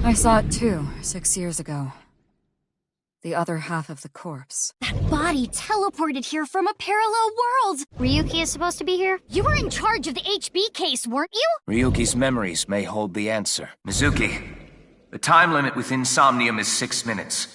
I saw it too, 6 years ago. The other half of the corpse. That body teleported here from a parallel world! Ryuki is supposed to be here? You were in charge of the HB case, weren't you? Ryuki's memories may hold the answer. Mizuki, the time limit with Insomnium is 6 minutes.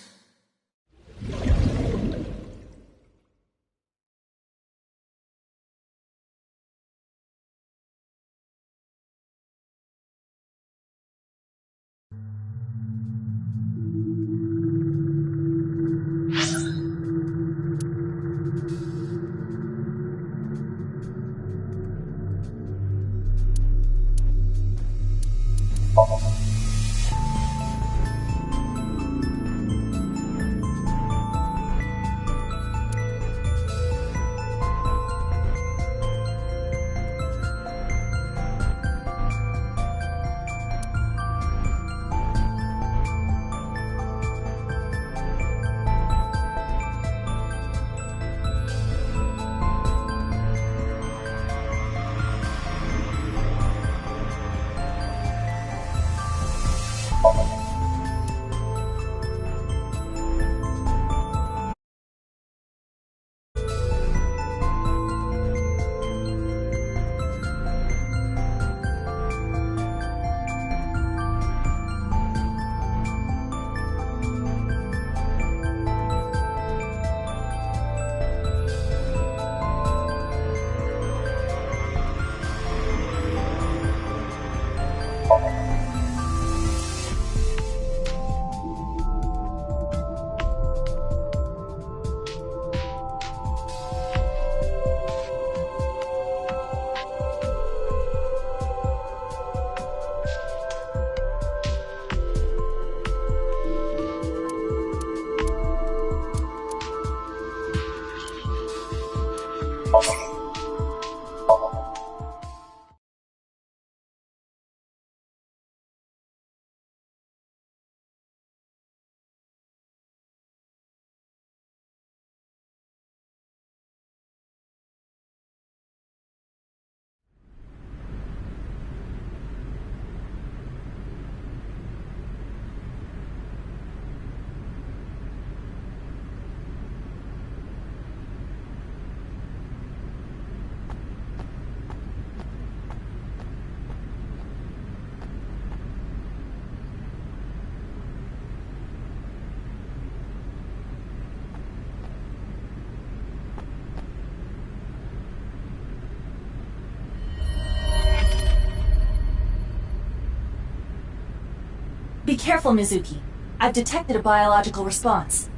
Be careful, Mizuki. I've detected a biological response.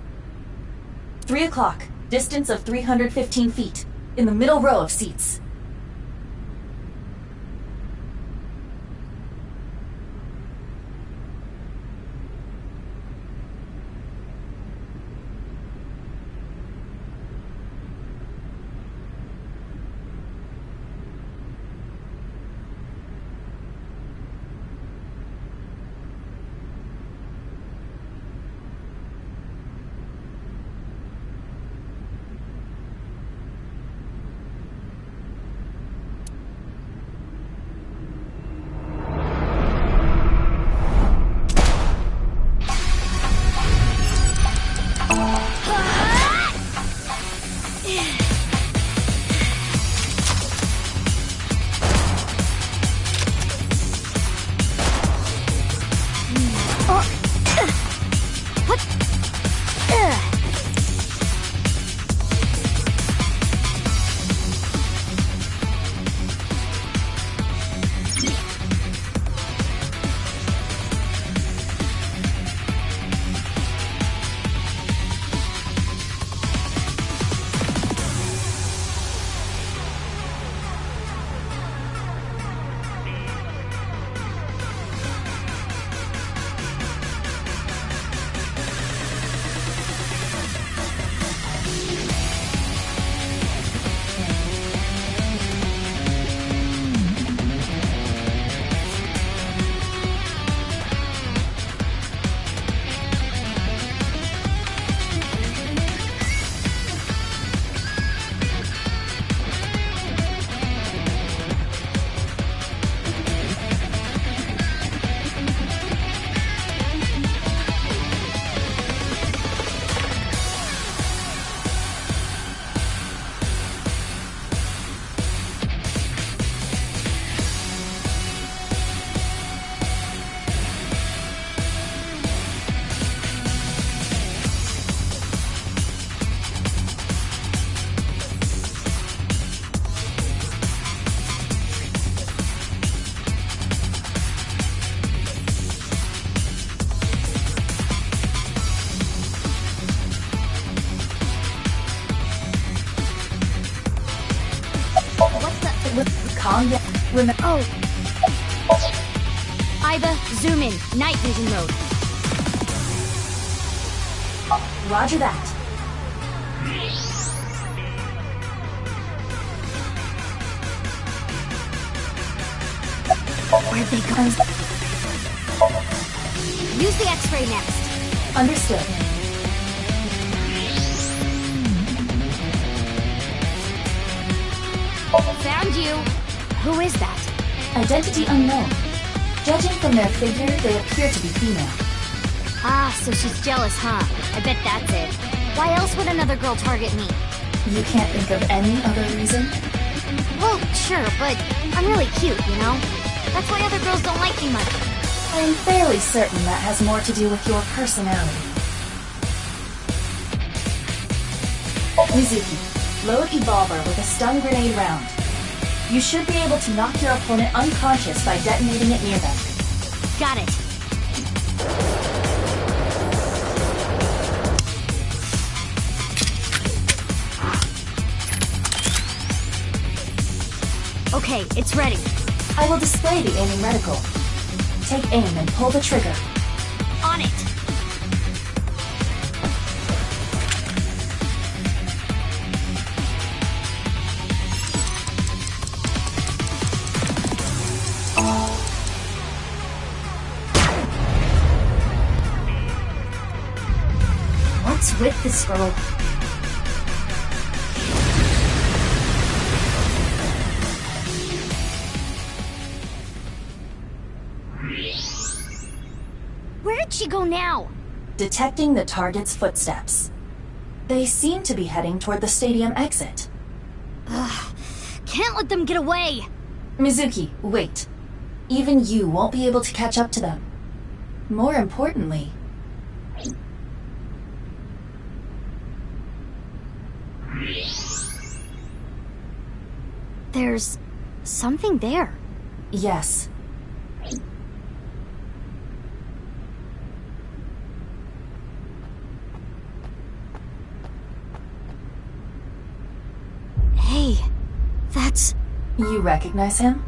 3 o'clock, distance of 315 feet, in the middle row of seats. calm down. Remember. Oh. Iba, zoom in. Night vision mode. Roger that. Where'd they go? Use the X-ray next. Understood. Found you. Who is that? Identity unknown. Judging from their figure, they appear to be female. Ah, so she's jealous, huh? I bet that's it. Why else would another girl target me? You can't think of any other reason? Well, sure, but I'm really cute, you know? That's why other girls don't like me much. I'm fairly certain that has more to do with your personality. Mizuki, load Evolver with a stun grenade round. You should be able to knock your opponent unconscious by detonating it near them. Got it. Okay, it's ready. I will display the aiming reticle. Take aim and pull the trigger. On it. What's with this girl? Where did she go now? Detecting the target's footsteps. They seem to be heading toward the stadium exit. Ugh, can't let them get away. Mizuki, wait. Even you won't be able to catch up to them. More importantly... There's something there. Yes. Hey, that's... You recognize him?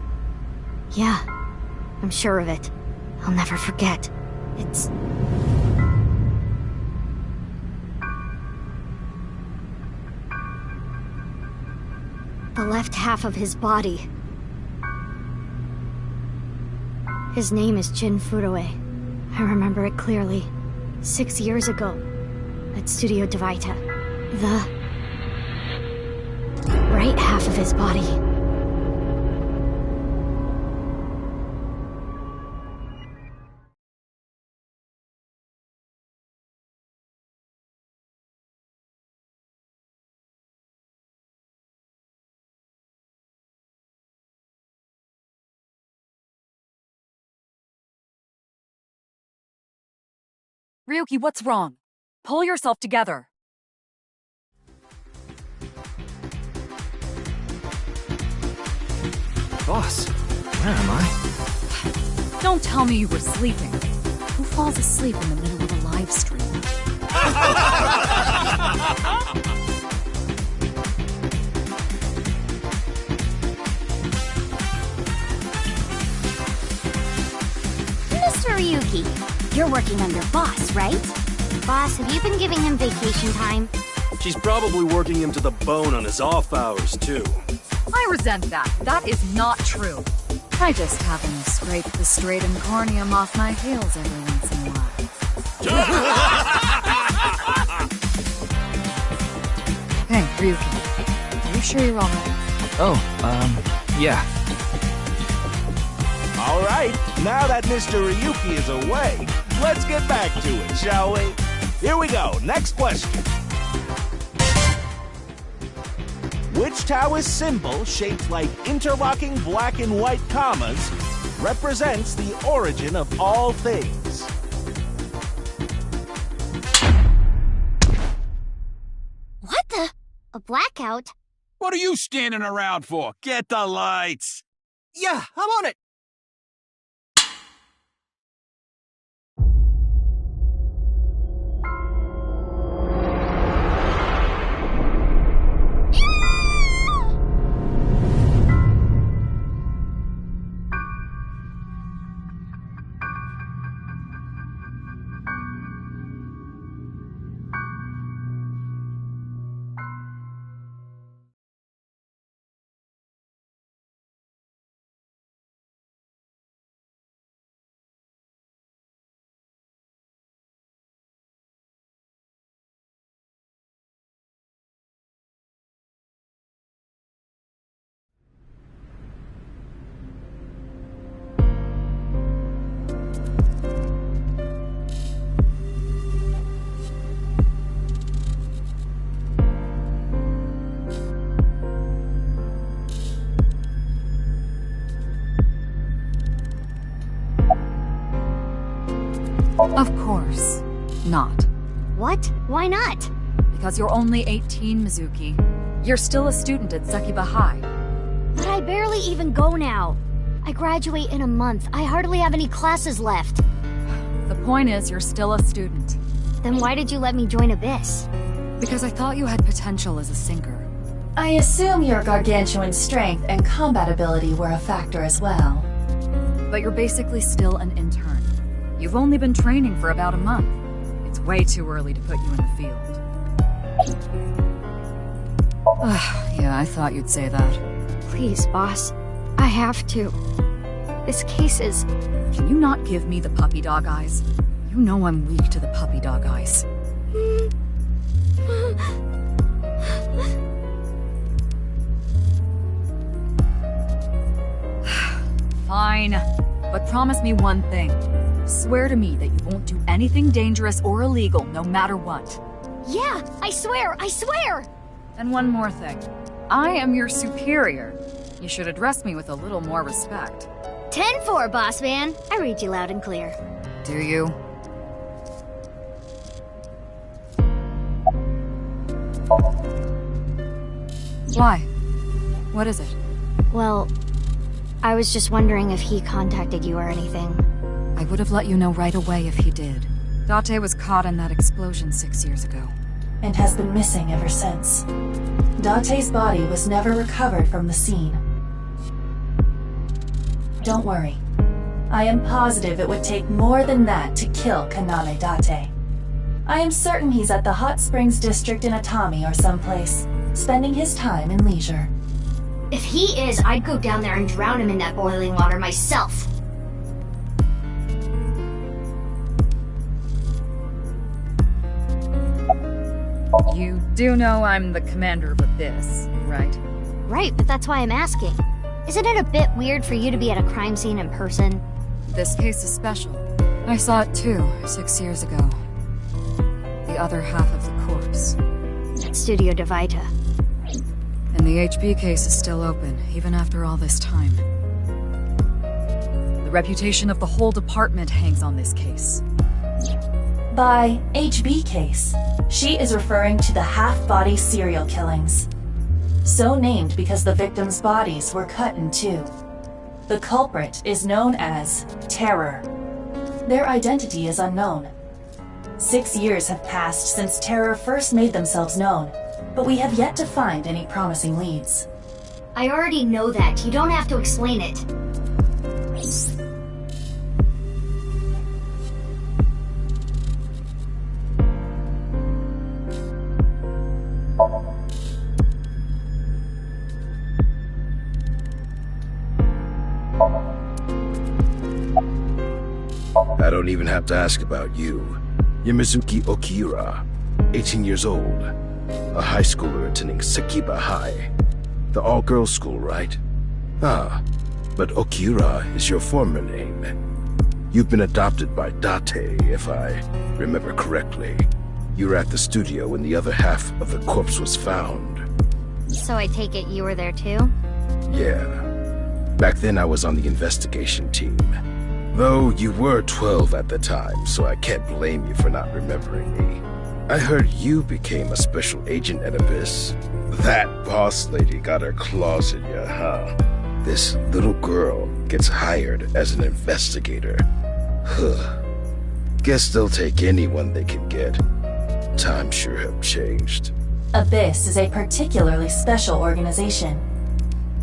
Yeah, I'm sure of it. I'll never forget. It's... the left half of his body. His name is Jin Furue. I remember it clearly. 6 years ago, at Studio Devaita. The right half of his body. Ryuki, what's wrong? Pull yourself together. Boss, where am I? Don't tell me you were sleeping. Who falls asleep in the middle of a live stream? Mr. Ryuki, you're working under Boss, right? Boss, have you been giving him vacation time? She's probably working him to the bone on his off hours, too. I resent that. That is not true. I just happen to scrape the stratum corneum off my heels every once in a while. Hey, Ryuki. Are you sure you're alright? Oh, yeah. All right, now that Mr. Ryuki is away, let's get back to it, shall we? Here we go, next question. Which Taoist symbol, shaped like interlocking black and white commas, represents the origin of all things? What the? A blackout? What are you standing around for? Get the lights! Yeah, I'm on it! course not. What? Why not? Because you're only 18, Mizuki. You're still a student at Sekiba High. But I barely even go now. I graduate in a month. I hardly have any classes left. The point is, you're still a student. Then why did you let me join Abyss? Because I thought you had potential as a sinker. I assume your gargantuan strength and combat ability were a factor as well. But you're basically still an intern. You've only been training for about a month. It's way too early to put you in the field. Yeah, I thought you'd say that. Please, boss. I have to. This case is... Can you not give me the puppy dog eyes? You know I'm weak to the puppy dog eyes. Fine, but promise me one thing. Swear to me that you won't do anything dangerous or illegal, no matter what. Yeah, I swear! I swear! And one more thing. I am your superior. You should address me with a little more respect. 10-4, boss man. I read you loud and clear. Do you? Why? What is it? Well, I was just wondering if he contacted you or anything. I would have let you know right away if he did. Date was caught in that explosion 6 years ago. And has been missing ever since. Date's body was never recovered from the scene. Don't worry. I am positive it would take more than that to kill Kaname Date. I am certain he's at the Hot Springs district in Atami or someplace, spending his time in leisure. If he is, I'd go down there and drown him in that boiling water myself. You do know I'm the commander of Abyss, right? Right, but that's why I'm asking. Isn't it a bit weird for you to be at a crime scene in person? This case is special. I saw it too, 6 years ago. The other half of the corpse. At Studio Divita. And the HB case is still open, even after all this time. The reputation of the whole department hangs on this case. By HB case, she is referring to the half-body serial killings. So named because the victims' bodies were cut in two. The culprit is known as Terror. Their identity is unknown. 6 years have passed since Terror first made themselves known, but we have yet to find any promising leads. I already know that. You don't have to explain it. I don't even have to ask about you. You're Mizuki Okiura, 18 years old. A high schooler attending Sekiba High. The all-girls school, right? Ah, but Okiura is your former name. You've been adopted by Date, if I remember correctly. You were at the studio when the other half of the corpse was found. So I take it you were there too? Yeah. Back then I was on the investigation team. Though you were 12 at the time, so I can't blame you for not remembering me. I heard you became a special agent at Abyss. That boss lady got her claws in you, huh? This little girl gets hired as an investigator. Huh. Guess they'll take anyone they can get. Times sure have changed. Abyss is a particularly special organization.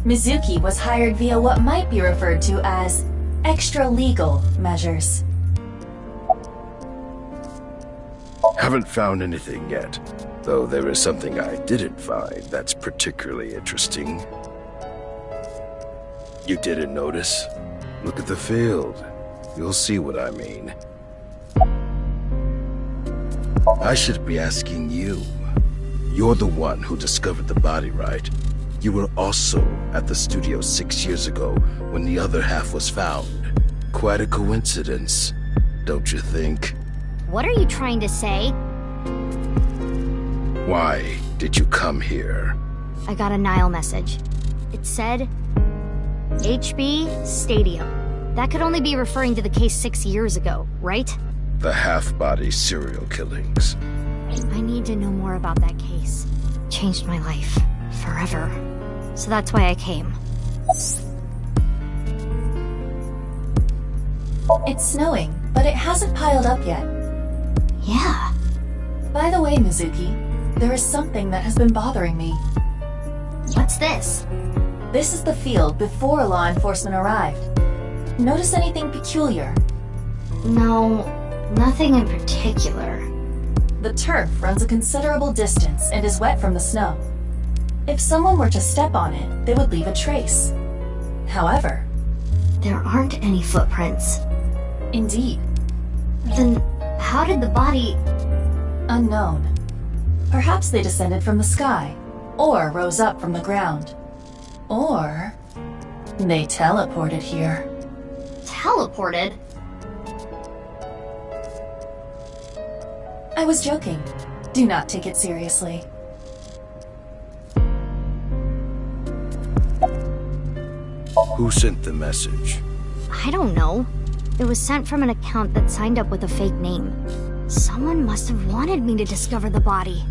Mizuki was hired via what might be referred to as extra-legal measures. Haven't found anything yet, though there is something I didn't find that's particularly interesting. You didn't notice? Look at the field. You'll see what I mean. I should be asking you. You're the one who discovered the body, right? You were also at the studio 6 years ago when the other half was found. Quite a coincidence, don't you think? What are you trying to say? Why did you come here? I got a Nile message. It said, HB Stadium. That could only be referring to the case 6 years ago, right? The half-body serial killings. I need to know more about that case. Changed my life. Forever. So that's why I came. It's snowing, but it hasn't piled up yet. Yeah. By the way, Mizuki, there is something that has been bothering me. What's this? This is the field before law enforcement arrived. Notice anything peculiar? No, nothing in particular. The turf runs a considerable distance and is wet from the snow. If someone were to step on it, they would leave a trace. However, there aren't any footprints. Indeed. Then how did the body... Unknown. Perhaps they descended from the sky, or rose up from the ground. Or they teleported here. Teleported? I was joking. Do not take it seriously. Who sent the message? I don't know. It was sent from an account that signed up with a fake name. Someone must have wanted me to discover the body.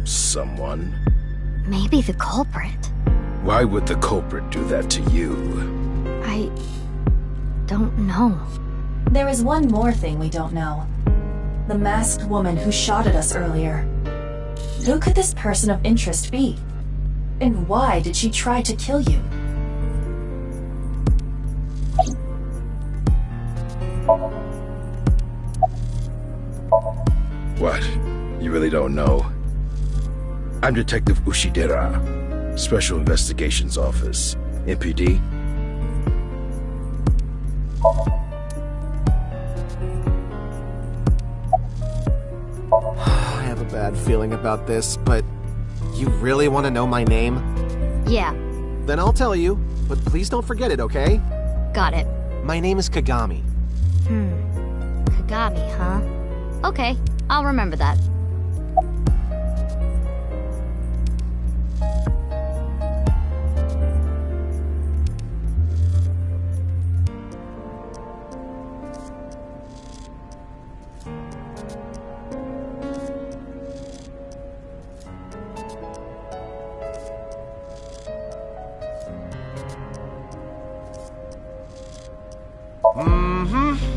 Someone? Maybe the culprit. Why would the culprit do that to you? I... don't know. There is one more thing we don't know. The masked woman who shot at us earlier. Who could this person of interest be? And why did she try to kill you? What? You really don't know? I'm Detective Ushidera, Special Investigations Office, MPD. I have a bad feeling about this, but you really want to know my name? Yeah. Then I'll tell you, but please don't forget it, okay? Got it. My name is Kagami. Kagami, huh? Okay, I'll remember that.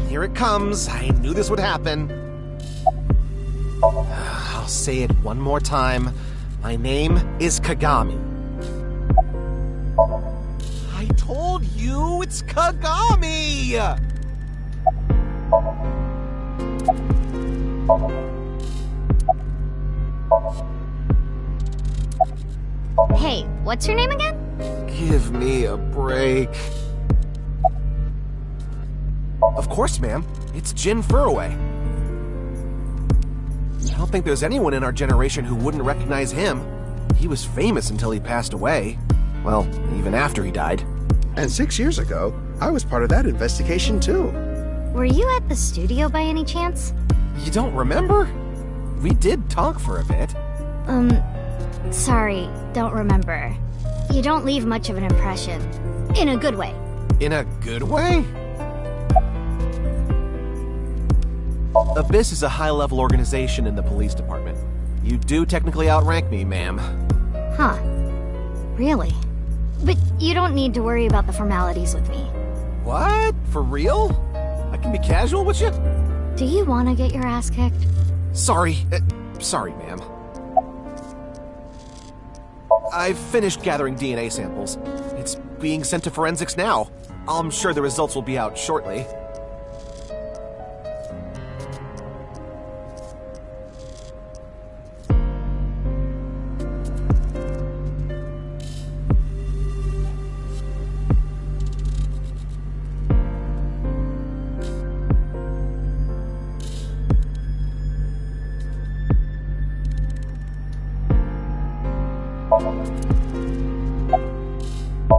Here it comes. I knew this would happen. I'll say it one more time. My name is Kagami. I told you it's Kagami! Hey, what's your name again? Give me a break. Of course, ma'am. It's Jin Furroway. I don't think there's anyone in our generation who wouldn't recognize him. He was famous until he passed away. Well, even after he died. And 6 years ago, I was part of that investigation too. Were you at the studio by any chance? You don't remember? We did talk for a bit. Sorry, don't remember. You don't leave much of an impression. In a good way. In a good way? Abyss is a high-level organization in the police department. You do technically outrank me, ma'am. Huh. Really? But you don't need to worry about the formalities with me. What? For real? I can be casual with you? Do you want to get your ass kicked? Sorry. Sorry, ma'am. I've finished gathering DNA samples. It's being sent to forensics now. I'm sure the results will be out shortly.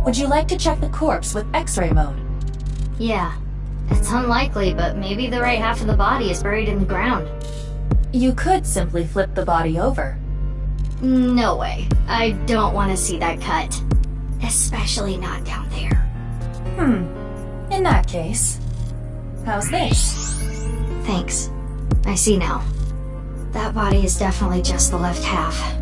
Would you like to check the corpse with X-ray mode? Yeah. It's unlikely, but maybe the right half of the body is buried in the ground. You could simply flip the body over. No way. I don't want to see that cut. Especially not down there. In that case, how's this? Thanks. I see now. That body is definitely just the left half.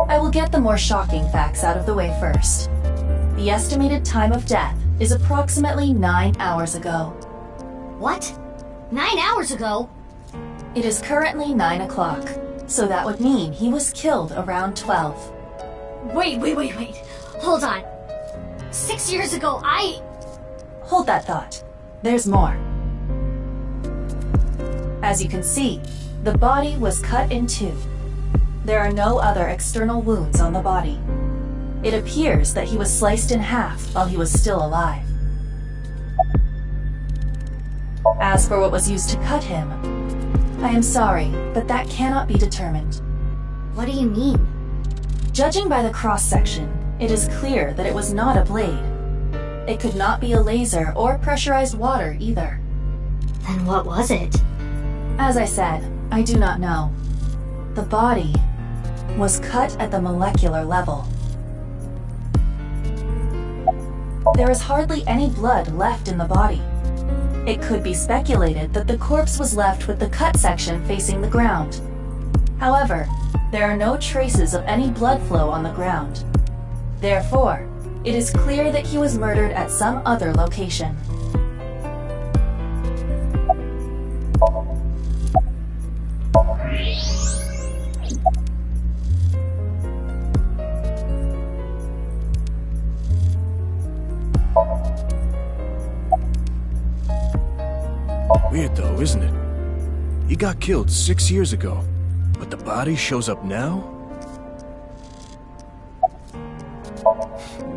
I will get the more shocking facts out of the way first. The estimated time of death is approximately 9 hours ago. What? 9 hours ago? It is currently 9 o'clock, so that would mean he was killed around 12. Wait. Hold on. 6 years ago, Hold that thought. There's more. As you can see, the body was cut in two. There are no other external wounds on the body. It appears that he was sliced in half while he was still alive. As for what was used to cut him, I am sorry, but that cannot be determined. What do you mean? Judging by the cross-section, it is clear that it was not a blade. It could not be a laser or pressurized water either. Then what was it? As I said, I do not know. The body was cut at the molecular level. There is hardly any blood left in the body. It could be speculated that the corpse was left with the cut section facing the ground. However, there are no traces of any blood flow on the ground. Therefore, it is clear that he was murdered at some other location. Weird though, isn't it? He got killed 6 years ago, but the body shows up now?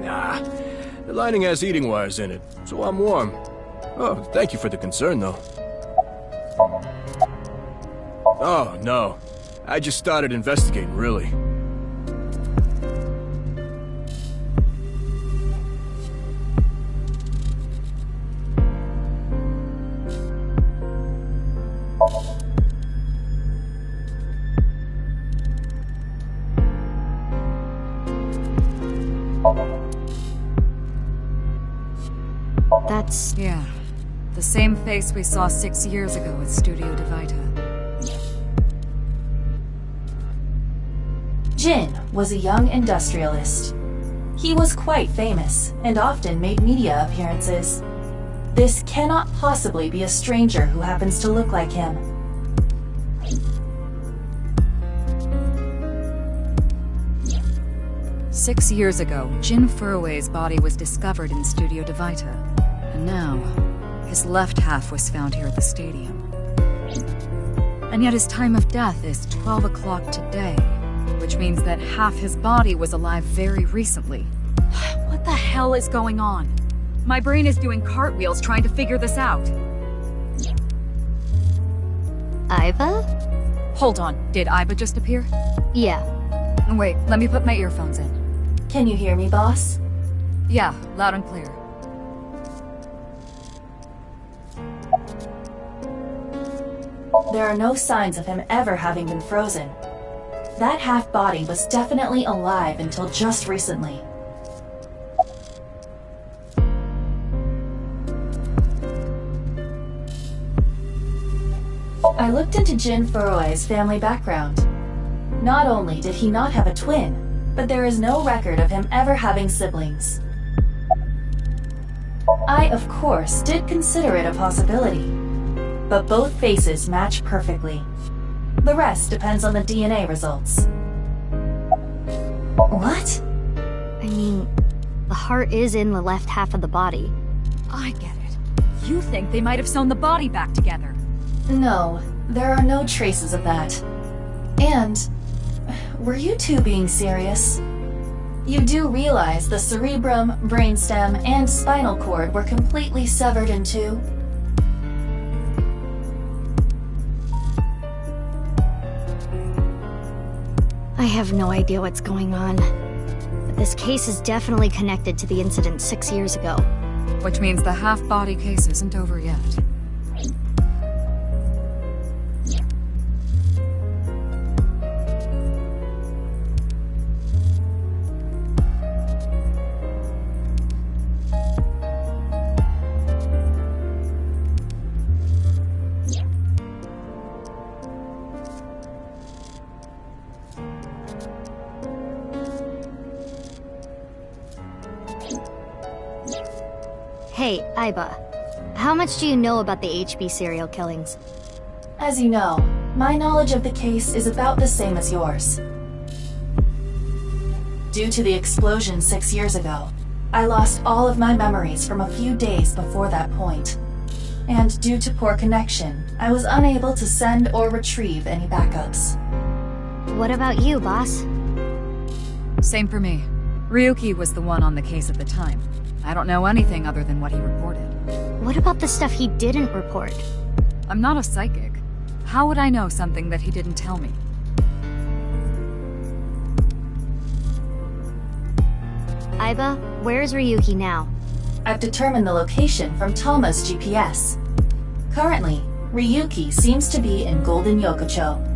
Nah, the lining has heating wires in it, so I'm warm. Oh, thank you for the concern though. Oh, no. I just started investigating, really. That's... Yeah. The same face we saw 6 years ago at Studio Divita. Jin was a young industrialist. He was quite famous and often made media appearances. This cannot possibly be a stranger who happens to look like him. Six years ago, Jin Furue's body was discovered in Studio Divita. And now, his left half was found here at the stadium. And yet his time of death is 12 o'clock today, which means that half his body was alive very recently. What the hell is going on? My brain is doing cartwheels trying to figure this out. Iba? Hold on, did Iba just appear? Yeah. Wait, let me put my earphones in. Can you hear me, boss? Yeah, loud and clear. There are no signs of him ever having been frozen. That half-body was definitely alive until just recently. I looked into Jin Furue's family background. Not only did he not have a twin, but there is no record of him ever having siblings. I, of course, did consider it a possibility, but both faces match perfectly. The rest depends on the DNA results. What? I mean, the heart is in the left half of the body. I get it. You think they might have sewn the body back together? No, there are no traces of that. And, were you two being serious? You do realize the cerebrum, brainstem, and spinal cord were completely severed in two? I have no idea what's going on. But this case is definitely connected to the incident 6 years ago. Which means the half-body case isn't over yet. Hey, Aiba. How much do you know about the HB serial killings? As you know, my knowledge of the case is about the same as yours. Due to the explosion 6 years ago, I lost all of my memories from a few days before that point. And due to poor connection, I was unable to send or retrieve any backups. What about you, boss? Same for me. Ryuki was the one on the case at the time. I don't know anything other than what he reported. What about the stuff he didn't report? I'm not a psychic. How would I know something that he didn't tell me? Aiba, where's Ryuki now? I've determined the location from Tama's GPS. Currently, Ryuki seems to be in Golden Yokocho.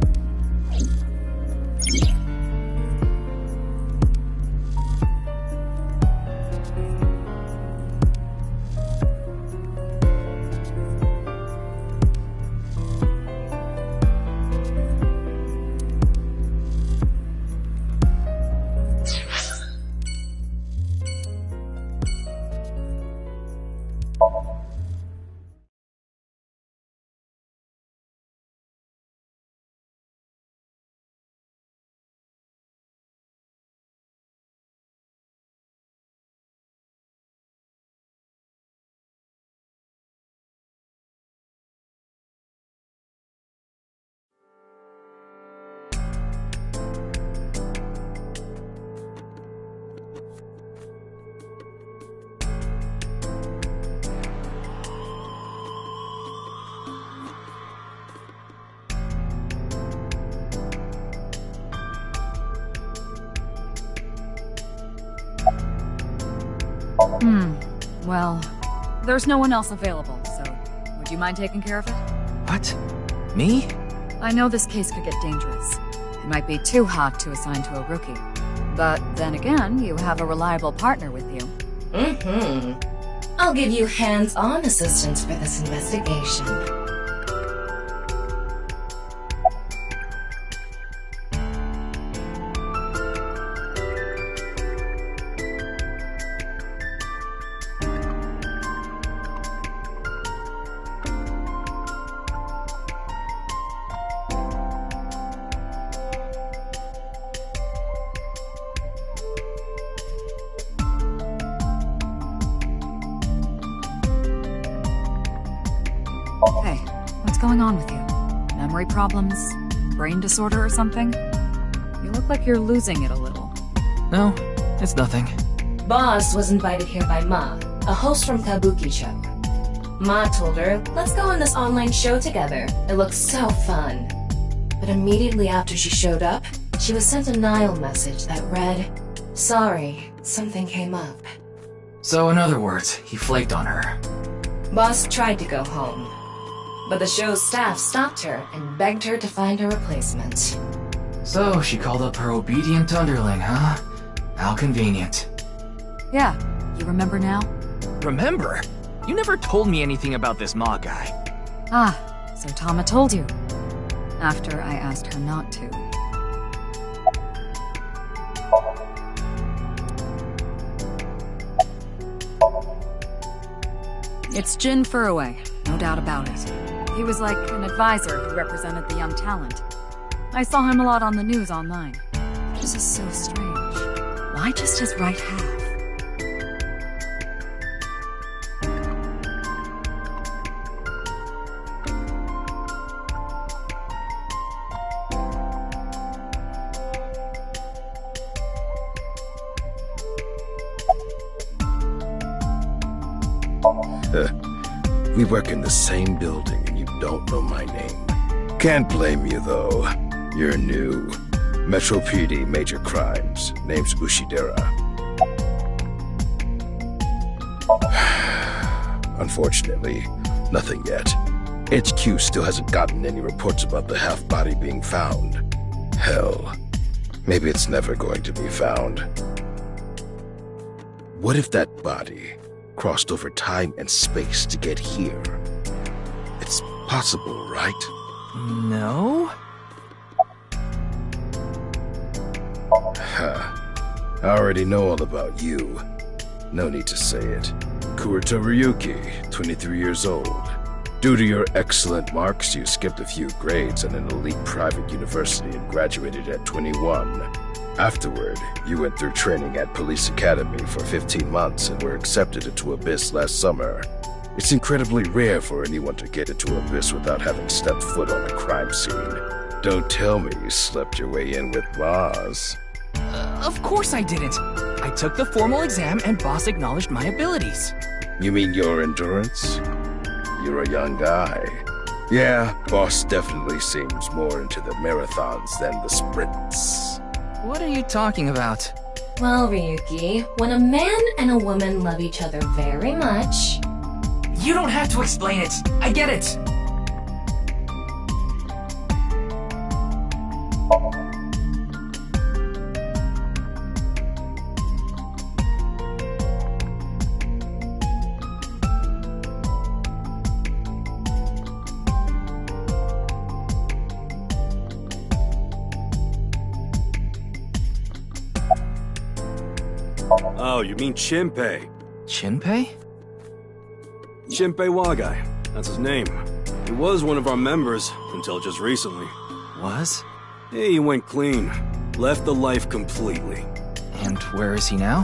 Well, there's no one else available, so would you mind taking care of it? What? Me? I know this case could get dangerous. It might be too hot to assign to a rookie. But then again, you have a reliable partner with you. I'll give you hands-on assistance for this investigation. Hey, what's going on with you? Memory problems? Brain disorder or something? You look like you're losing it a little. No, it's nothing. Boss was invited here by Ma, a host from Kabuki Show. Ma told her, let's go on this online show together. It looks so fun. But immediately after she showed up, she was sent a Nile message that read, sorry, something came up. So in other words, he flaked on her. Boss tried to go home, but the show's staff stopped her and begged her to find a replacement. So she called up her obedient underling, huh? How convenient. Yeah, you remember now? Remember? You never told me anything about this Ma guy. Ah, so Tama told you. After I asked her not to. It's Jin Furue, no doubt about it. He was like an advisor who represented the young talent. I saw him a lot on the news online. This is so strange. Why just his right half? We work in the same building and you don't know my name. Can't blame you, though. You're new. Metro PD, major crimes. Name's Ushidera. Unfortunately, nothing yet. HQ still hasn't gotten any reports about the half-body being found. Hell, maybe it's never going to be found. What if that body crossed over time and space to get here? It's possible, right? No? Huh. I already know all about you. No need to say it. Kurito Ryuki, 23 years old. Due to your excellent marks, you skipped a few grades at an elite private university and graduated at 21. Afterward, you went through training at Police Academy for 15 months and were accepted into Abyss last summer. It's incredibly rare for anyone to get into Abyss without having stepped foot on a crime scene. Don't tell me you slept your way in with Boss. Of course I didn't. I took the formal exam and Boss acknowledged my abilities. You mean your endurance? You're a young guy. Yeah, Boss definitely seems more into the marathons than the sprints. What are you talking about? Well, Ryuki, when a man and a woman love each other very much... You don't have to explain it. I get it. Oh, you mean Shinpei? Shinpei? Shinpei Wagai. That's his name. He was one of our members until just recently. Was? He went clean. Left the life completely. And where is he now?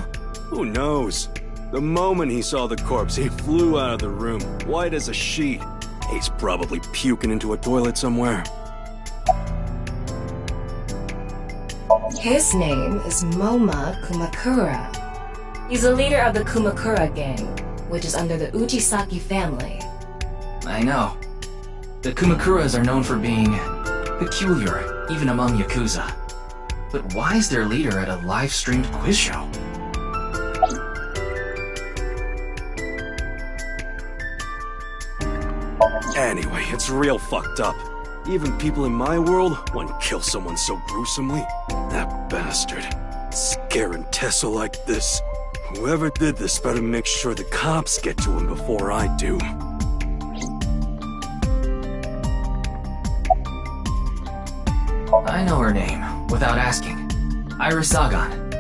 Who knows? The moment he saw the corpse, he flew out of the room, white as a sheet. He's probably puking into a toilet somewhere. His name is Moma Kumakura. He's a leader of the Kumakura gang, which is under the Uchisaki family. I know. The Kumakuras are known for being peculiar, even among Yakuza. But why is their leader at a live-streamed quiz show? Anyway, it's real fucked up. Even people in my world wouldn't kill someone so gruesomely. That bastard. Scaring Tessa like this. Whoever did this better make sure the cops get to him before I do. I know her name, without asking. Iris Sagan.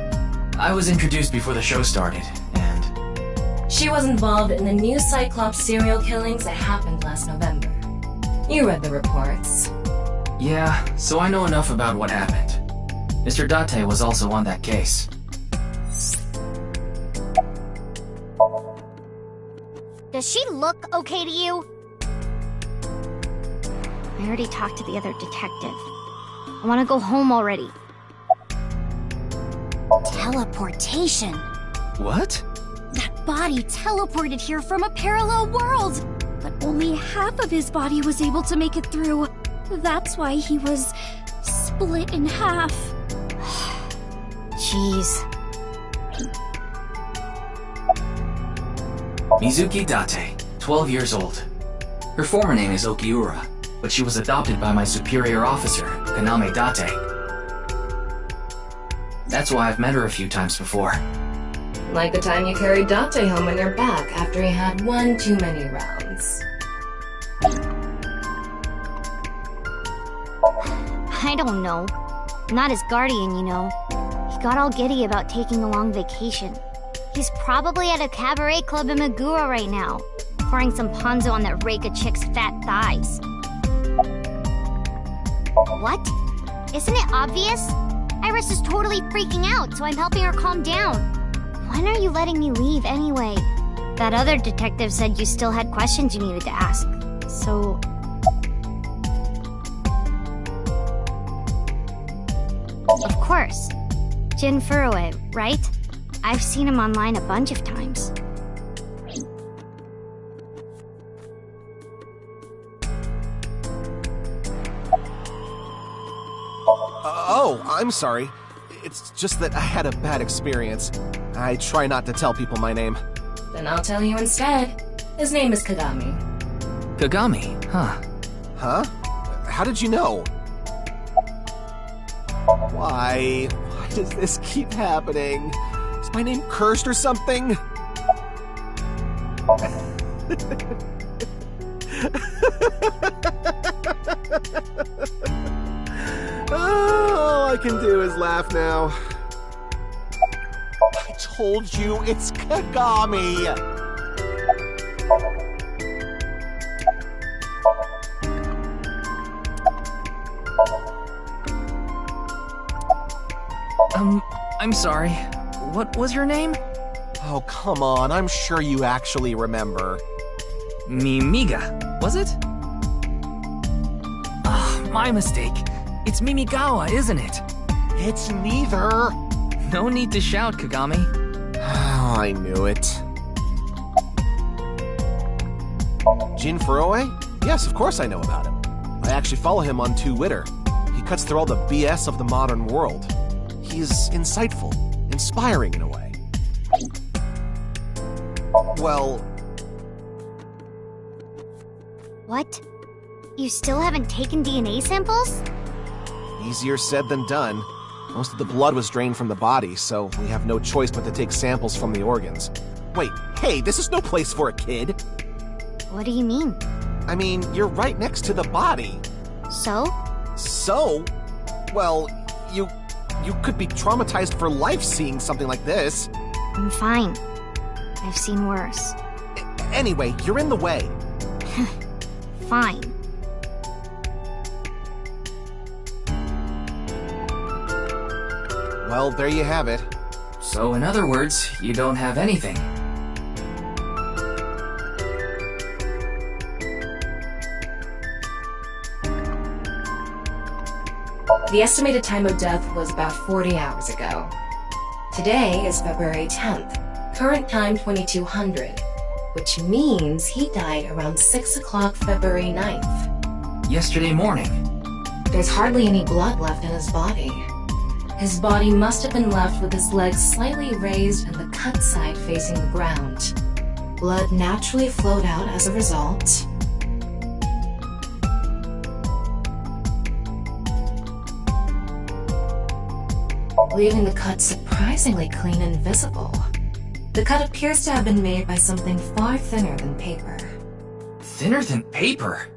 I was introduced before the show started, and... She was involved in the new Cyclops serial killings that happened last November. You read the reports. Yeah, so I know enough about what happened. Mr. Date was also on that case. Does she look okay to you? I already talked to the other detective. I want to go home already. Teleportation. What? That body teleported here from a parallel world! But only half of his body was able to make it through. That's why he was split in half. Jeez. Mizuki Date, 12 years old. Her former name is Okiura, but she was adopted by my superior officer, Kaname Date. That's why I've met her a few times before. Like the time you carried Date home on your back after he had one too many rounds. I don't know. I'm not his guardian, you know. He got all giddy about taking a long vacation. He's probably at a cabaret club in Meguro right now, pouring some ponzo on that rake of chick's fat thighs. What? Isn't it obvious? Iris is totally freaking out, so I'm helping her calm down. When are you letting me leave anyway? That other detective said you still had questions you needed to ask, so... Of course. Jin Furue, right? I've seen him online a bunch of times. I'm sorry. It's just that I had a bad experience. I try not to tell people my name. Then I'll tell you instead. His name is Kagami. Kagami, huh? Huh? How did you know? Why? Why does this keep happening? Is my name cursed or something? All I can do is laugh now. I told you, it's Kagami! I'm sorry. What was your name? Oh, come on, I'm sure you actually remember. Mimiga, was it? Ah, my mistake. It's Mimigawa, isn't it? It's neither. No need to shout, Kagami. Oh, I knew it. Jin Furue? Yes, of course I know about him. I actually follow him on Twitter. He cuts through all the BS of the modern world. He's insightful, inspiring in a way. Well... What? You still haven't taken DNA samples? Easier said than done. Most of the blood was drained from the body, so we have no choice but to take samples from the organs. Wait, hey, this is no place for a kid! What do you mean? I mean, you're right next to the body. So? So? Well, you could be traumatized for life seeing something like this. I'm fine. I've seen worse. Anyway, you're in the way. Fine. Well, there you have it. So in other words, you don't have anything. The estimated time of death was about 40 hours ago. Today is February 10th, current time 2200, which means he died around 6 o'clock February 9th. Yesterday morning. There's hardly any blood left in his body. His body must have been left with his legs slightly raised and the cut side facing the ground. Blood naturally flowed out as a result. Leaving the cut surprisingly clean and visible. The cut appears to have been made by something far thinner than paper. Thinner than paper?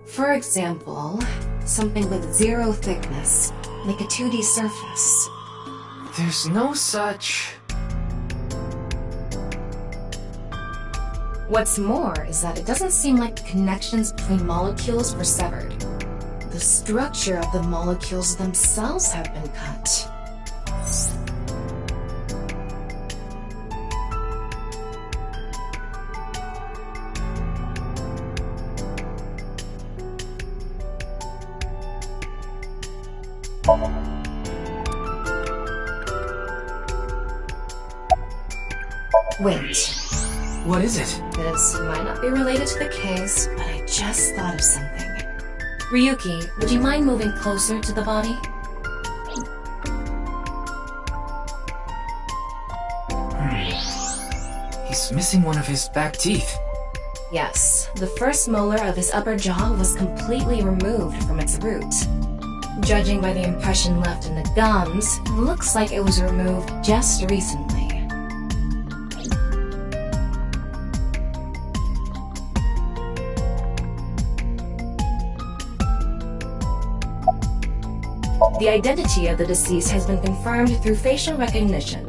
For example, something with 0 thickness, like a 2D surface. There's no such... What's more is that it doesn't seem like the connections between molecules were severed. The structure of the molecules themselves have been cut. Wait. What is it? This might not be related to the case, but I just thought of something. Ryuki, would you mind moving closer to the body? He's missing one of his back teeth. Yes, the first molar of his upper jaw was completely removed from its root. Judging by the impression left in the gums, it looks like it was removed just recently. The identity of the deceased has been confirmed through facial recognition.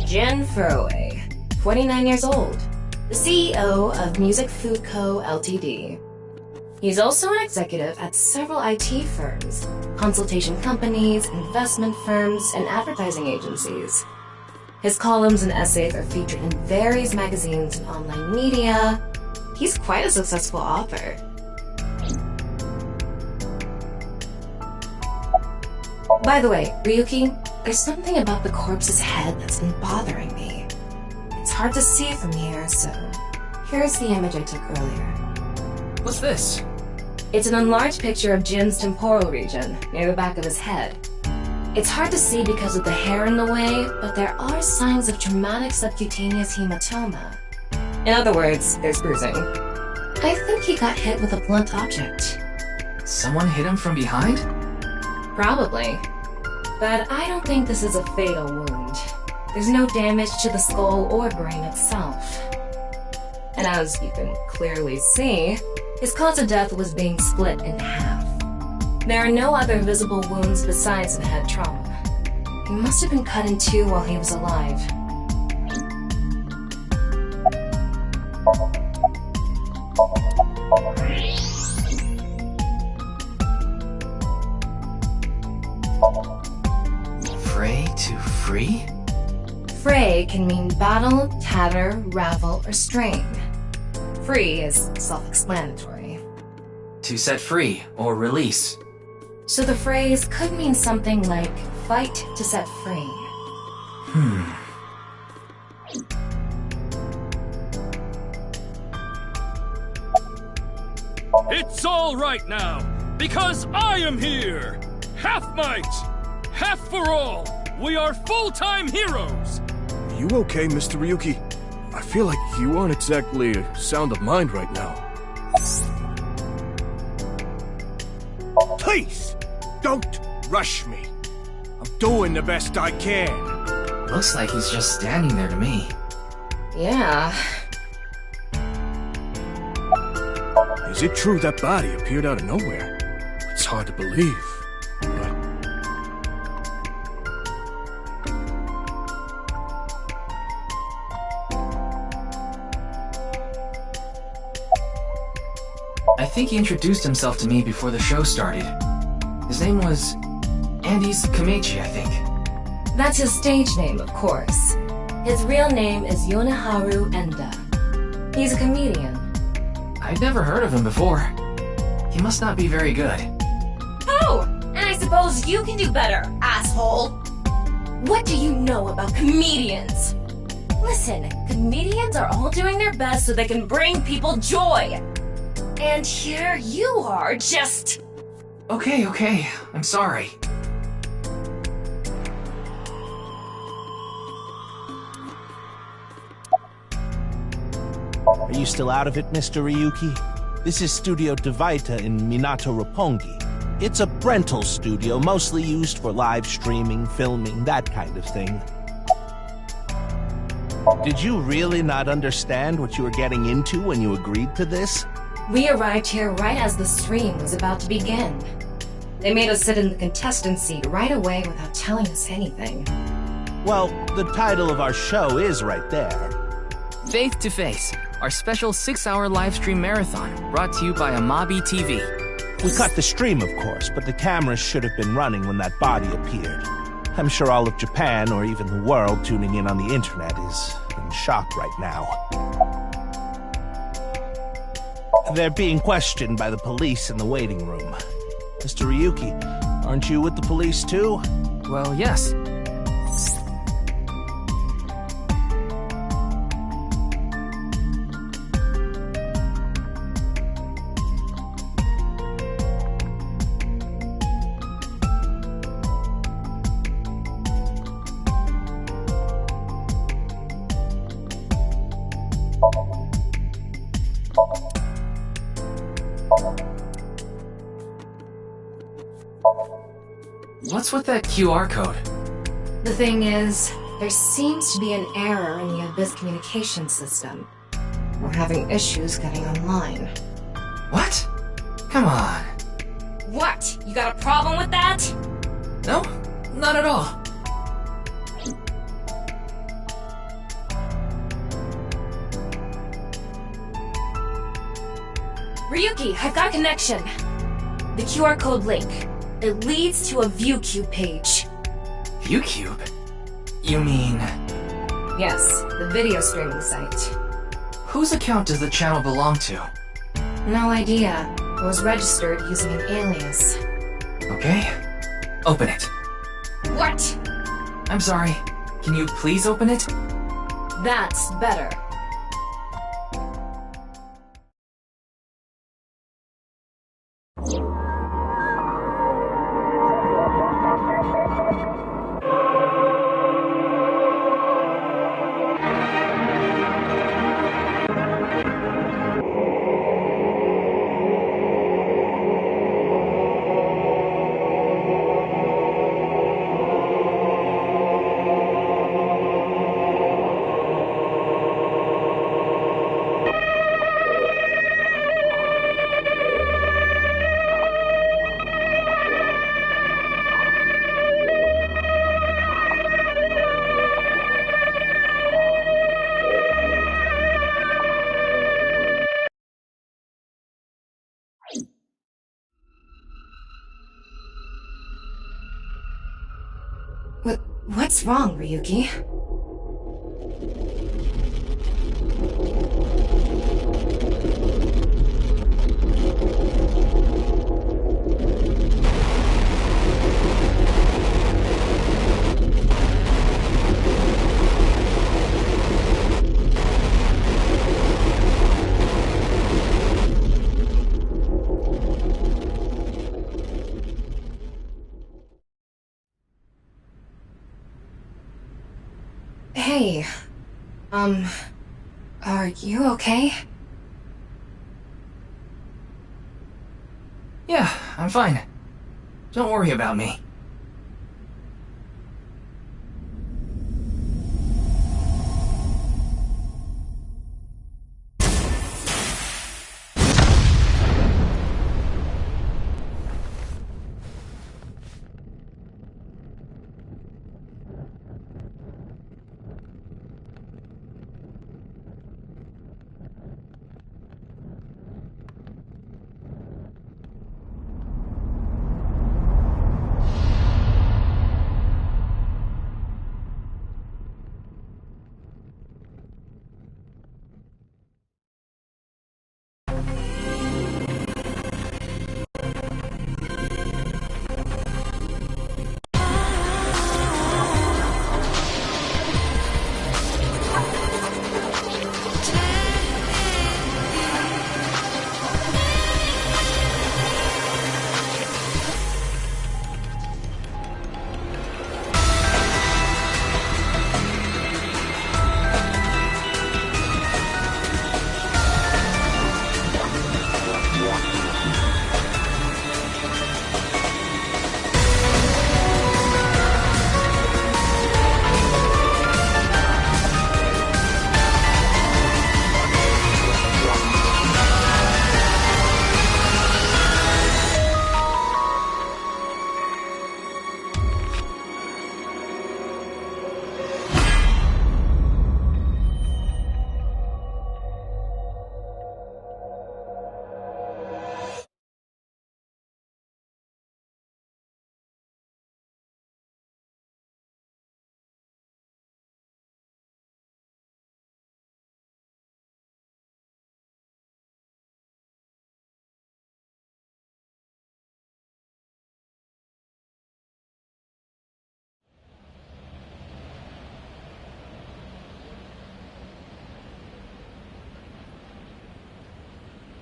Jin Furue, 29 years old, the CEO of Music Food Co., Ltd. He's also an executive at several IT firms, consultation companies, investment firms, and advertising agencies. His columns and essays are featured in various magazines and online media. He's quite a successful author. By the way, Ryuki, there's something about the corpse's head that's been bothering me. It's hard to see from here, so here's the image I took earlier. What's this? It's an enlarged picture of Jin's temporal region, near the back of his head. It's hard to see because of the hair in the way, but there are signs of traumatic subcutaneous hematoma. In other words, there's bruising. I think he got hit with a blunt object. Someone hit him from behind? Probably. But I don't think this is a fatal wound. There's no damage to the skull or brain itself. And as you can clearly see, his cause of death was being split in half. There are no other visible wounds besides the head trauma. He must have been cut in two while he was alive. Fray to free? Fray can mean battle, tatter, ravel, or strain. Free is self-explanatory. To set free or release. So the phrase could mean something like fight to set free. It's all right now, because I am here! Half might! Half for all! We are full-time heroes! You okay, Mr. Ryuki? I feel like you aren't exactly sound of mind right now. Please, don't rush me. I'm doing the best I can. Looks like he's just standing there to me. Yeah. Is it true that body appeared out of nowhere? It's hard to believe, but... I think he introduced himself to me before the show started. His name was Andy's Kamechi, I think. That's his stage name, of course. His real name is Yoneharu Enda. He's a comedian. I'd never heard of him before. He must not be very good. Oh! And I suppose you can do better, asshole! What do you know about comedians? Listen, comedians are all doing their best so they can bring people joy. And here you are, just... Okay, I'm sorry. Are you still out of it, Mr. Ryuki? This is Studio Devaita in Minato Roppongi. It's a rental studio mostly used for live streaming, filming, that kind of thing. Did you really not understand what you were getting into when you agreed to this? We arrived here right as the stream was about to begin. They made us sit in the contestant seat right away without telling us anything. Well, the title of our show is right there. Faith to Face, our special 6-hour live stream marathon, brought to you by Amabi TV. We cut the stream, of course, but the cameras should have been running when that body appeared. I'm sure all of Japan, or even the world tuning in on the internet, is in shock right now. They're being questioned by the police in the waiting room. Mr. Ryuki, aren't you with the police too? Well, yes. What's with that QR code? The thing is, there seems to be an error in the Abyss communication system. We're having issues getting online. What? Come on. What? You got a problem with that? No, not at all. Ryuki, I've got a connection. The QR code link. It leads to a ViewCube page. ViewCube? You mean... Yes, the video streaming site. Whose account does the channel belong to? No idea. It was registered using an alias. Okay. Open it. What? I'm sorry. Can you please open it? That's better. What's wrong, Ryuki? Hey, are you okay? Yeah, I'm fine. Don't worry about me.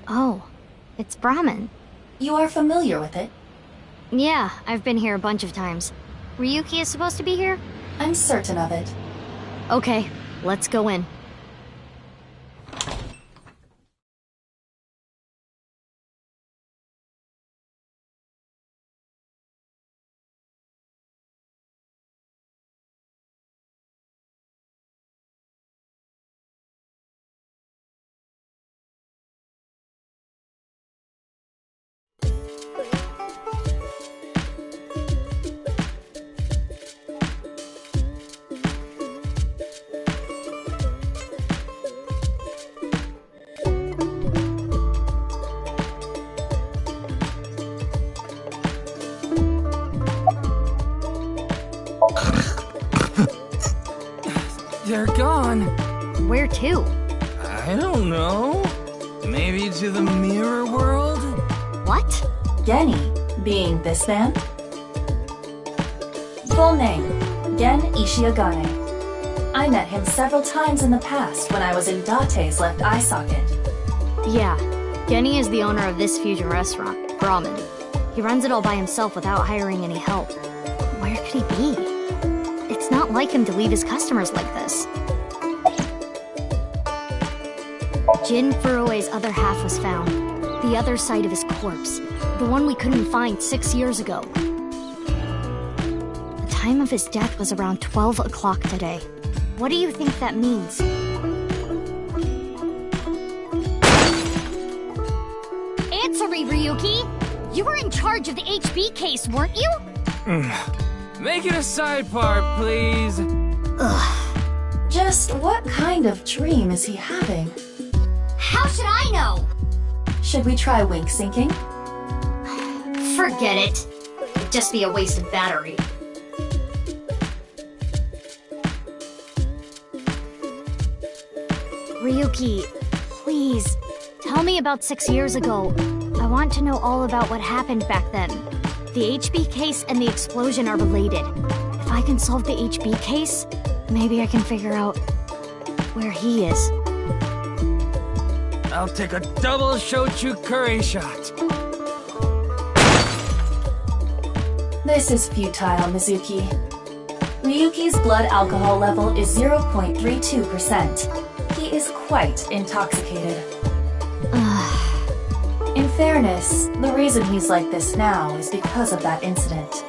Oh, it's Brahmin. You are familiar with it? Yeah, I've been here a bunch of times. Ryuki is supposed to be here? I'm certain of it. Okay, let's go in. They're gone. Where to? I don't know. Maybe to the mirror world? What? Genny, being this man? Full name, Gen Ishiagane. I met him several times in the past when I was in Date's left eye socket. Yeah, Genny is the owner of this fusion restaurant, Brahmin. He runs it all by himself without hiring any help. Where could he be? It's not like him to leave his customers like this. Jin Furue's other half was found. The other side of his corpse. The one we couldn't find 6 years ago. The time of his death was around 12 o'clock today. What do you think that means? Answer me, Ryuki! You were in charge of the HB case, weren't you? Make it a side part, please. Ugh. Just what kind of dream is he having? How should I know? Should we try wink syncing? Forget it. It'd just be a waste of battery. Ryuki, please, tell me about 6 years ago. I want to know all about what happened back then. The HB case and the explosion are related. If I can solve the HB case, maybe I can figure out where he is. I'll take a double shochu curry shot. This is futile, Mizuki. Ryuki's blood alcohol level is 0.32%. He is quite intoxicated. In fairness, the reason he's like this now is because of that incident.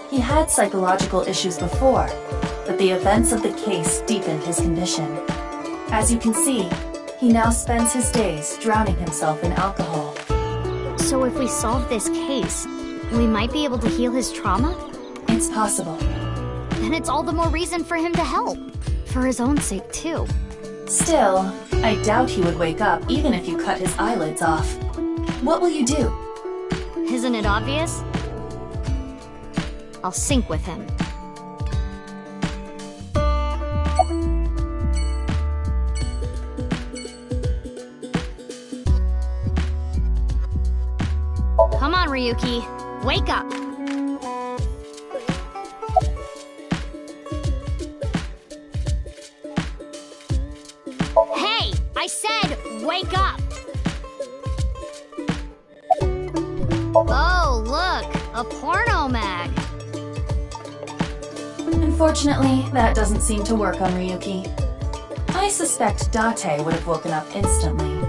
He had psychological issues before, but the events of the case deepened his condition. As you can see, he now spends his days drowning himself in alcohol. So if we solve this case, we might be able to heal his trauma? It's possible. Then it's all the more reason for him to help. For his own sake, too. Still, I doubt he would wake up even if you cut his eyelids off. What will you do? Isn't it obvious? I'll sync with him. Come on, Ryuki. Wake up! Hey! I said wake up! Oh, look! A porno mag! Unfortunately, that doesn't seem to work on Ryuki. I suspect Date would have woken up instantly.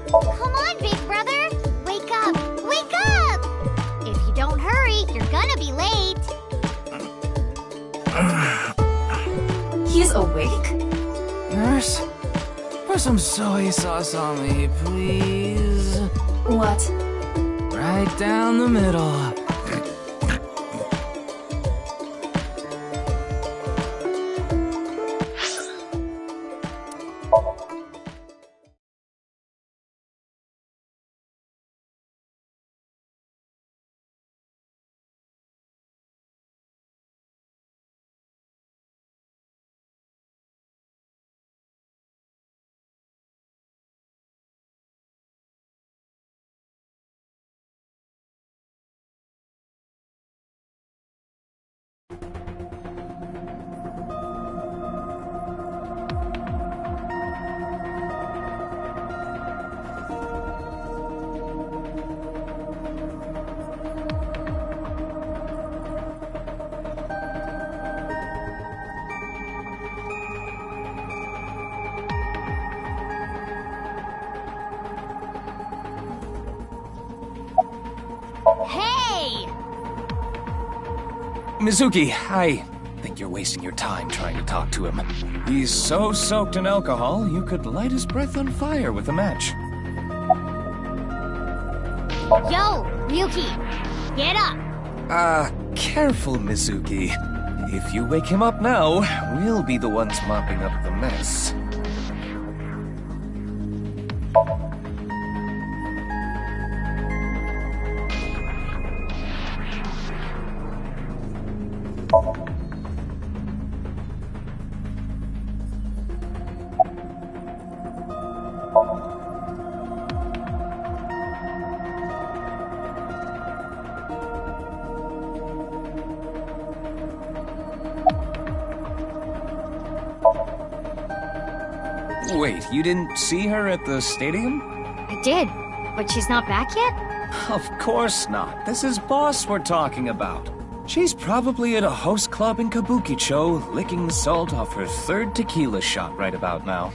Come on, big brother! Wake up! Wake up! If you don't hurry, you're gonna be late. He's awake? Nurse? Pour some soy sauce on me, please. What? Right down the middle. Hey! Mizuki, I think you're wasting your time trying to talk to him. He's so soaked in alcohol, you could light his breath on fire with a match. Yo, Ryuki! Get up! Careful, Mizuki. If you wake him up now, we'll be the ones mopping up the mess. Wait, you didn't see her at the stadium? I did, but she's not back yet? Of course not. This is Boss we're talking about. She's probably at a host club in Kabukicho, licking the salt off her third tequila shot right about now.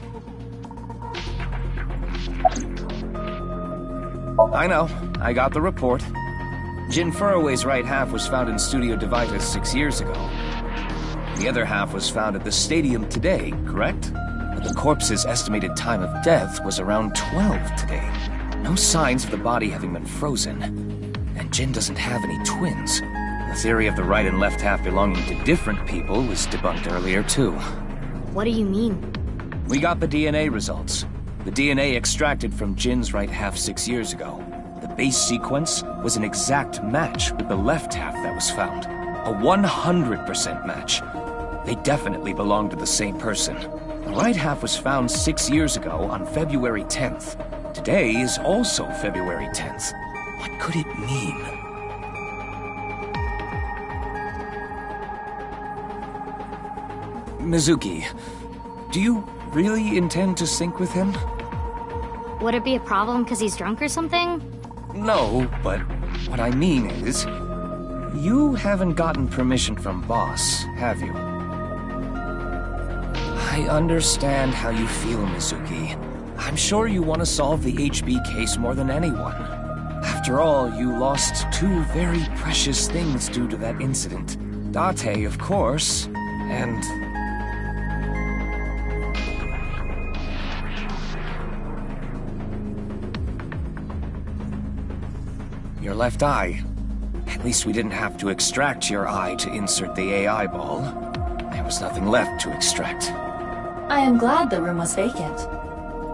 I know. I got the report. Jin Furroway's right half was found in Studio Divita 6 years ago. The other half was found at the stadium today, correct? But the corpse's estimated time of death was around 12 today. No signs of the body having been frozen. And Jin doesn't have any twins. The theory of the right and left half belonging to different people was debunked earlier, too. What do you mean? We got the DNA results. The DNA extracted from Jin's right half 6 years ago. The base sequence was an exact match with the left half that was found. A 100% match. They definitely belong to the same person. The right half was found 6 years ago on February 10th. Today is also February 10th. What could it mean? Mizuki, do you really intend to sync with him? Would it be a problem because he's drunk or something? No, but what I mean is, you haven't gotten permission from Boss, have you? I understand how you feel, Mizuki. I'm sure you want to solve the HB case more than anyone. After all, you lost two very precious things due to that incident. Date, of course, and... your left eye. At least we didn't have to extract your eye to insert the AI ball. There was nothing left to extract. I am glad the room was vacant.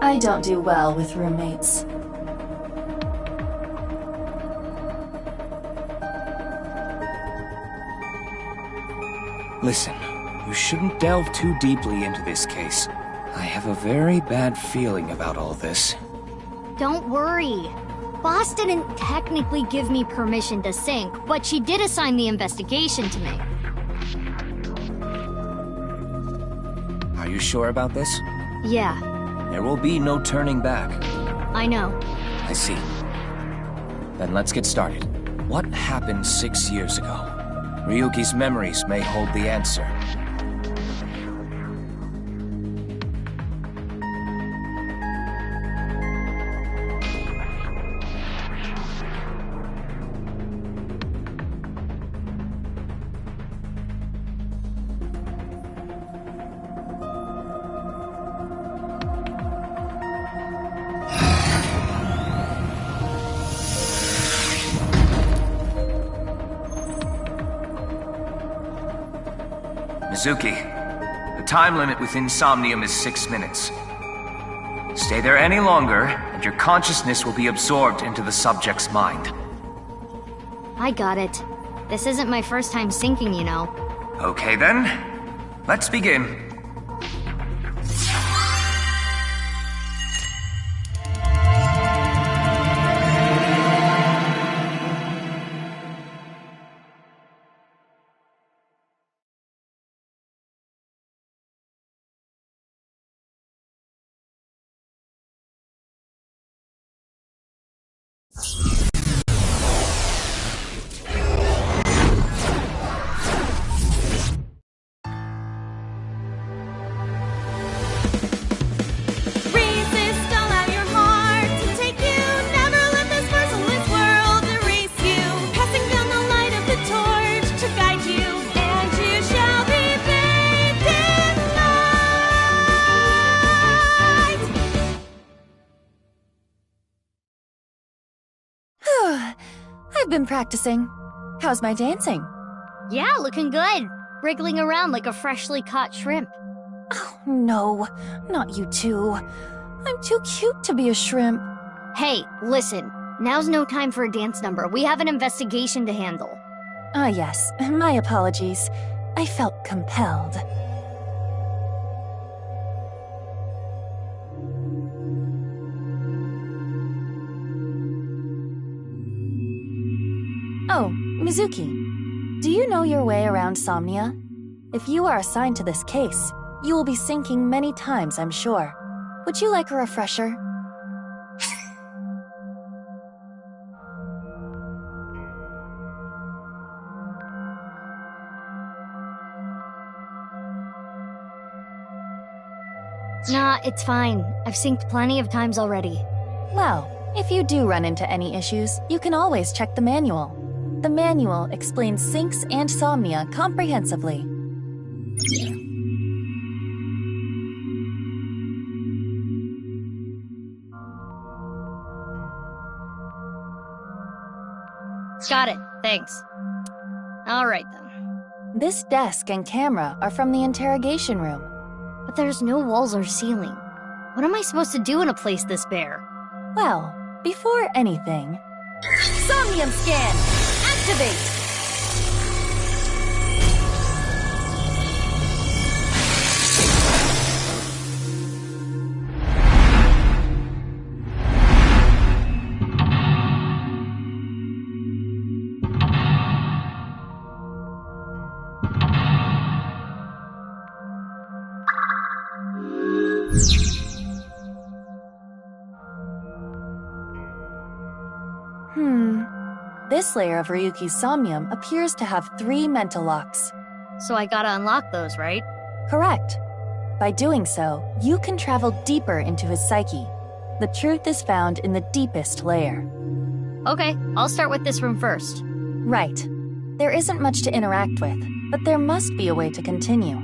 I don't do well with roommates. Listen, you shouldn't delve too deeply into this case. I have a very bad feeling about all this. Don't worry. Boss didn't technically give me permission to sync, but she did assign the investigation to me. Are you sure about this? Yeah. There will be no turning back. I know. I see. Then let's get started. What happened 6 years ago? Ryuki's memories may hold the answer. Mizuki, the time limit with Insomnium is 6 minutes. Stay there any longer, and your consciousness will be absorbed into the subject's mind. I got it. This isn't my first time syncing, you know. Okay then, let's begin. I've been practicing. How's my dancing? Yeah, looking good. Wriggling around like a freshly caught shrimp. Oh, no. Not you two. I'm too cute to be a shrimp. Hey, listen. Now's no time for a dance number. We have an investigation to handle. Ah, yes. My apologies. I felt compelled. Oh, Mizuki. Do you know your way around Somnia? If you are assigned to this case, you will be syncing many times, I'm sure. Would you like a refresher? Nah, it's fine. I've synced plenty of times already. Well, if you do run into any issues, you can always check the manual. The manual explains syncs and Somnia comprehensively. Got it. Thanks. Alright then. This desk and camera are from the interrogation room. But there's no walls or ceiling. What am I supposed to do in a place this bare? Well, before anything... Somnium scan! Activate! This layer of Ryuki's somnium appears to have 3 mental locks. So I gotta unlock those, right? Correct. By doing so, you can travel deeper into his psyche. The truth is found in the deepest layer. Okay, I'll start with this room first. Right. There isn't much to interact with, but there must be a way to continue.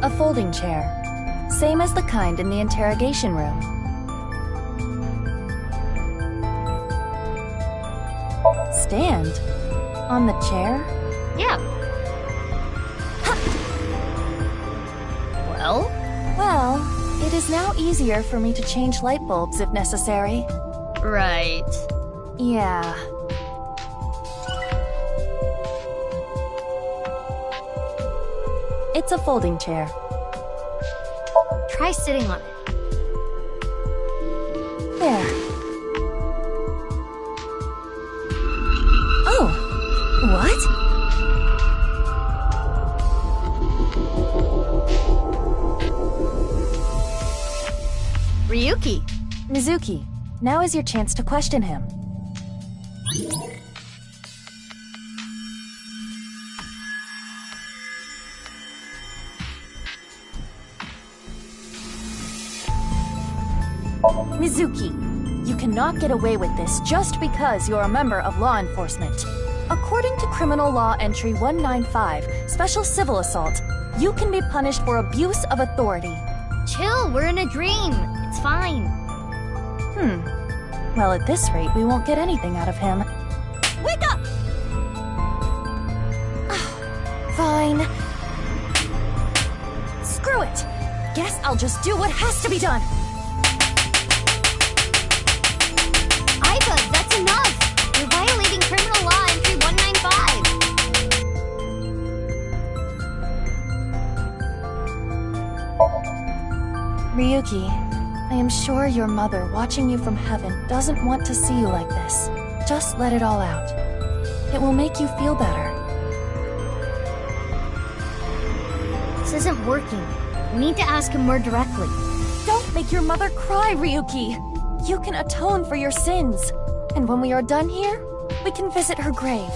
A folding chair. Same as the kind in the interrogation room. Stand? On the chair? Yeah. Well? Well, it is now easier for me to change light bulbs if necessary. Right. Yeah. It's a folding chair. Try sitting on it. There. Oh! What? Ryuki! Mizuki, now is your chance to question him. Mizuki, you cannot get away with this just because you're a member of law enforcement. According to Criminal Law Entry 195, Special Civil Assault, you can be punished for abuse of authority. Chill, we're in a dream. It's fine. Well, at this rate, we won't get anything out of him. Wake up! Fine. Screw it! Guess I'll just do what has to be done. Iva, that's enough! You're violating Criminal Law Entry 195. Ryuki, I am sure your mother, watching you from heaven, doesn't want to see you like this. Just let it all out. It will make you feel better. This isn't working. We need to ask him more directly. Don't make your mother cry, Ryuki! You can atone for your sins. And when we are done here, we can visit her grave.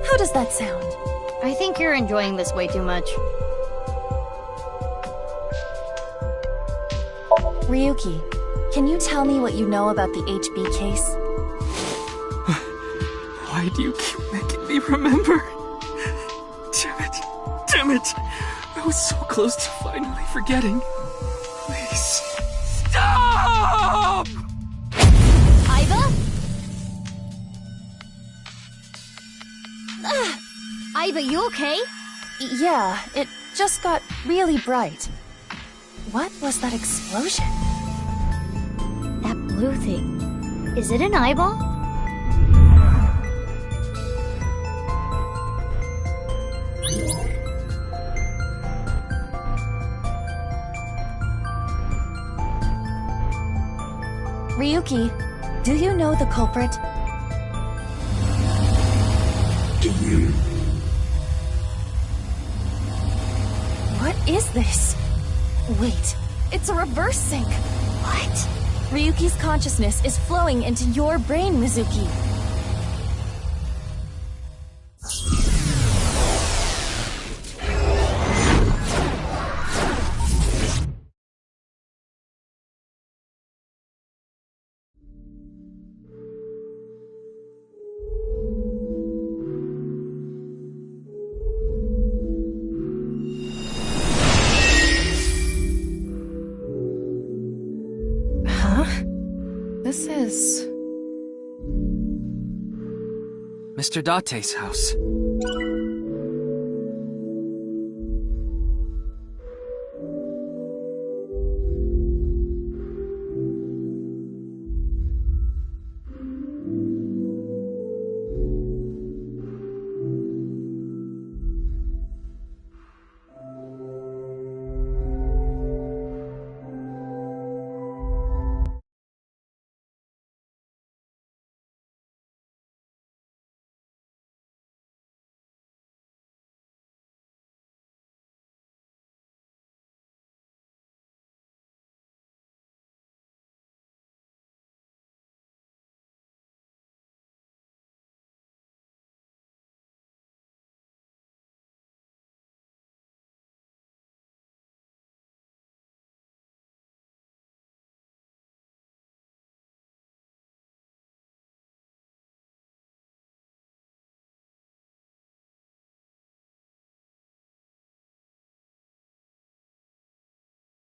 How does that sound? I think you're enjoying this way too much. Ryuki, can you tell me what you know about the HB case? Why do you keep making me remember? Damn it! Damn it! I was so close to finally forgetting. Please, stop! Iva? Iva, you okay? Yeah, it just got really bright. What was that explosion? That blue thing. Is it an eyeball? Ryuki, do you know the culprit? What is this? Wait, it's a reverse sync. What? Ryuki's consciousness is flowing into your brain, Mizuki. This is... Mr. Date's house.